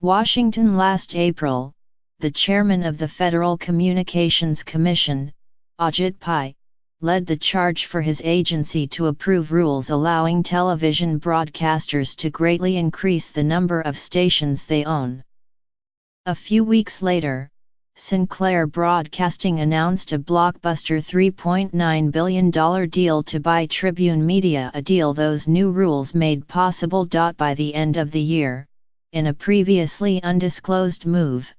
Washington. Last April, the chairman of the Federal Communications Commission, Ajit Pai, led the charge for his agency to approve rules allowing television broadcasters to greatly increase the number of stations they own. A few weeks later, Sinclair Broadcasting announced a blockbuster $3.9 billion deal to buy Tribune Media, a deal those new rules made possible. By the end of the year, in a previously undisclosed move,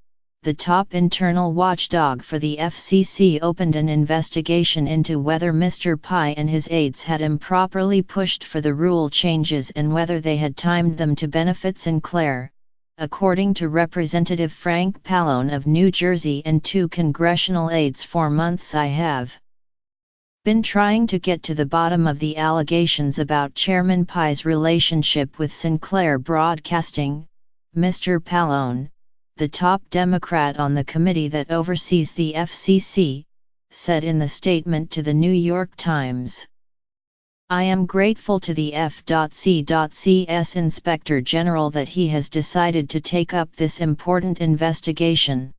the top internal watchdog for the FCC opened an investigation into whether Mr. Pai and his aides had improperly pushed for the rule changes and whether they had timed them to benefit Sinclair, according to Representative Frank Pallone of New Jersey and 2 congressional aides. For months I have been trying to get to the bottom of the allegations about Chairman Pai's relationship with Sinclair Broadcasting, Mr. Pallone, the top Democrat on the committee that oversees the FCC, said in the statement to the New York Times. I am grateful to the FCC's Inspector General that he has decided to take up this important investigation.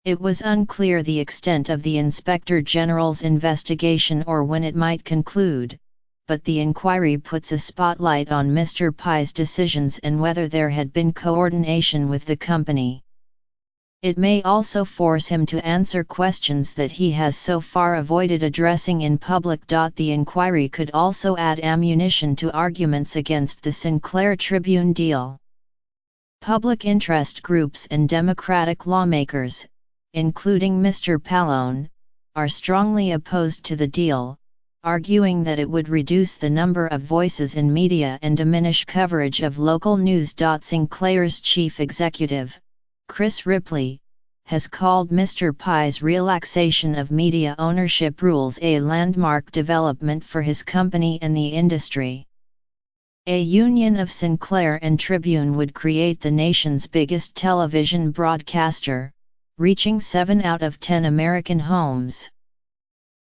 It was unclear the extent of the Inspector General's investigation or when it might conclude, but the inquiry puts a spotlight on Mr. Pai's decisions and whether there had been coordination with the company. It may also force him to answer questions that he has so far avoided addressing in public. The inquiry could also add ammunition to arguments against the Sinclair Tribune deal. Public interest groups and Democratic lawmakers, including Mr. Pallone, are strongly opposed to the deal, arguing that it would reduce the number of voices in media and diminish coverage of local news. Sinclair's chief executive, Chris Ripley, has called Mr. Pai's relaxation of media ownership rules a landmark development for his company and the industry. A union of Sinclair and Tribune would create the nation's biggest television broadcaster, reaching 7 out of 10 American homes.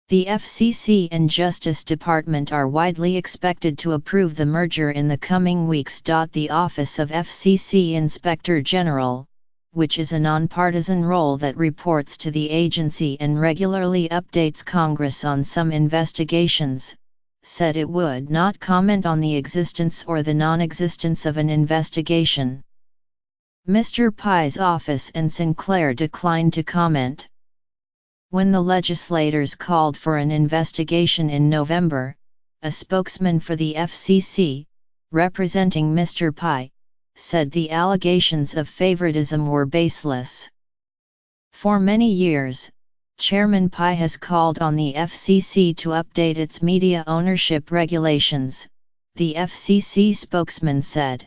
The FCC and Justice Department are widely expected to approve the merger in the coming weeks. The Office of FCC Inspector General, which is a nonpartisan role that reports to the agency and regularly updates Congress on some investigations, said it would not comment on the existence or the non-existence of an investigation. Mr. Pai's office and Sinclair declined to comment. When the legislators called for an investigation in November, a spokesman for the FCC, representing Mr. Pai, said the allegations of favoritism were baseless. For many years, Chairman Pai has called on the FCC to update its media ownership regulations, the FCC spokesman said.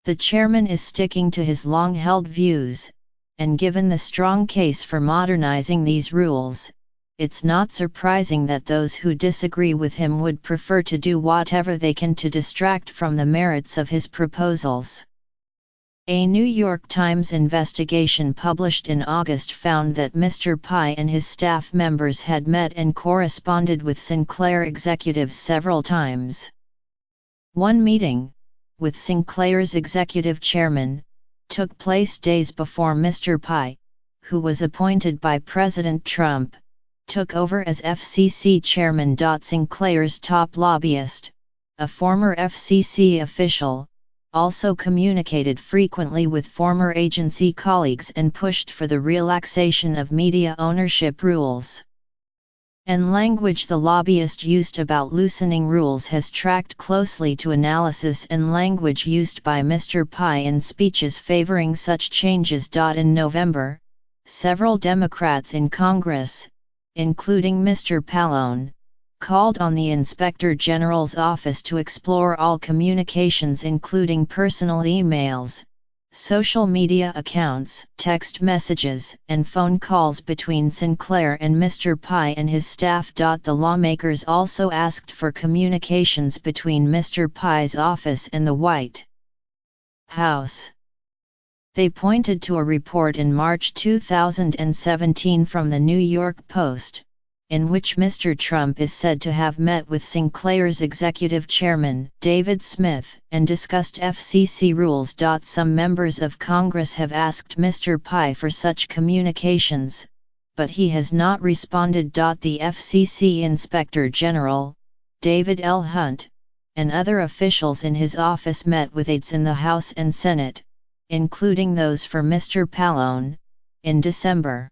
The chairman is sticking to his long-held views, and given the strong case for modernizing these rules, it's not surprising that those who disagree with him would prefer to do whatever they can to distract from the merits of his proposals. A New York Times investigation published in August found that Mr. Pai and his staff members had met and corresponded with Sinclair executives several times. One meeting, with Sinclair's executive chairman, took place days before Mr. Pai, who was appointed by President Trump, took over as FCC chairman. Sinclair's top lobbyist, a former FCC official, also communicated frequently with former agency colleagues and pushed for the relaxation of media ownership rules. And language the lobbyist used about loosening rules has tracked closely to analysis and language used by Mr. Pai in speeches favoring such changes. In November, several Democrats in Congress, including Mr. Pallone, called on the Inspector General's office to explore all communications including personal emails, social media accounts, text messages, and phone calls between Sinclair and Mr. Pai and his staff. The lawmakers also asked for communications between Mr. Pai's office and the White House. They pointed to a report in March 2017 from the New York Post, in which Mr. Trump is said to have met with Sinclair's executive chairman, David Smith, and discussed FCC rules. Some members of Congress have asked Mr. Pai for such communications, but he has not responded. The FCC Inspector General, David L. Hunt, and other officials in his office met with aides in the House and Senate, including those for Mr. Pallone, in December.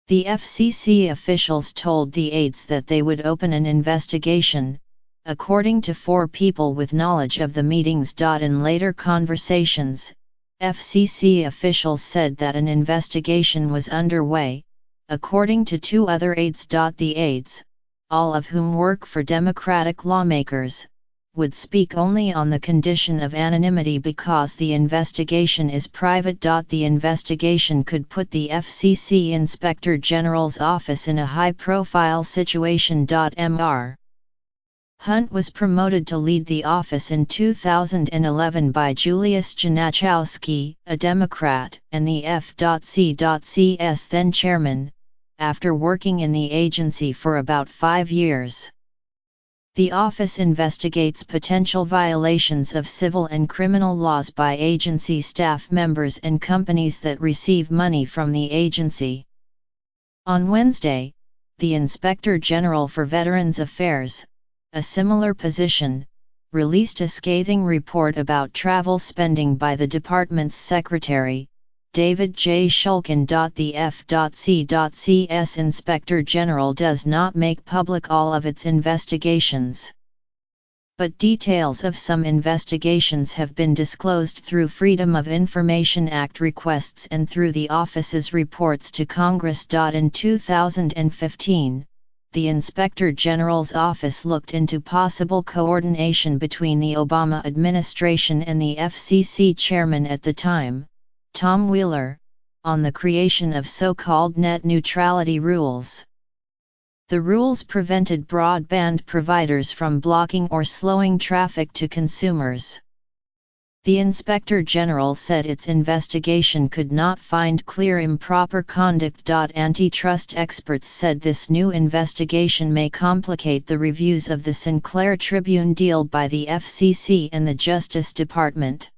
The FCC officials told the aides that they would open an investigation, according to 4 people with knowledge of the meetings. In later conversations, FCC officials said that an investigation was underway, according to 2 other aides. The aides, all of whom work for Democratic lawmakers, would speak only on the condition of anonymity because the investigation is private. The investigation could put the FCC Inspector General's office in a high-profile situation. Mr. Hunt was promoted to lead the office in 2011 by Julius Janachowski, a Democrat, and the FCC's then chairman, after working in the agency for about 5 years. The office investigates potential violations of civil and criminal laws by agency staff members and companies that receive money from the agency. On Wednesday, the Inspector General for Veterans Affairs, a similar position, released a scathing report about travel spending by the department's secretary, David J. Shulkin. The FCC's Inspector General does not make public all of its investigations, but details of some investigations have been disclosed through Freedom of Information Act requests and through the office's reports to Congress. In 2015, the Inspector General's office looked into possible coordination between the Obama administration and the FCC chairman at the time, Tom Wheeler, on the creation of so-called net neutrality rules. The rules prevented broadband providers from blocking or slowing traffic to consumers. The Inspector General said its investigation could not find clear improper conduct. Antitrust experts said this new investigation may complicate the reviews of the Sinclair Tribune deal by the FCC and the Justice Department.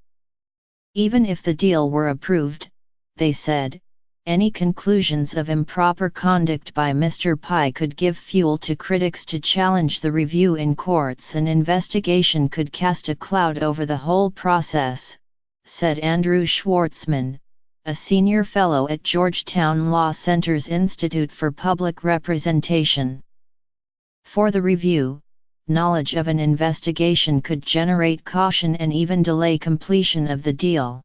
Even if the deal were approved, they said, any conclusions of improper conduct by Mr. Pai could give fuel to critics to challenge the review in courts. An investigation could cast a cloud over the whole process, said Andrew Schwartzman, a senior fellow at Georgetown Law Center's Institute for Public Representation. For the review, knowledge of an investigation could generate caution and even delay completion of the deal.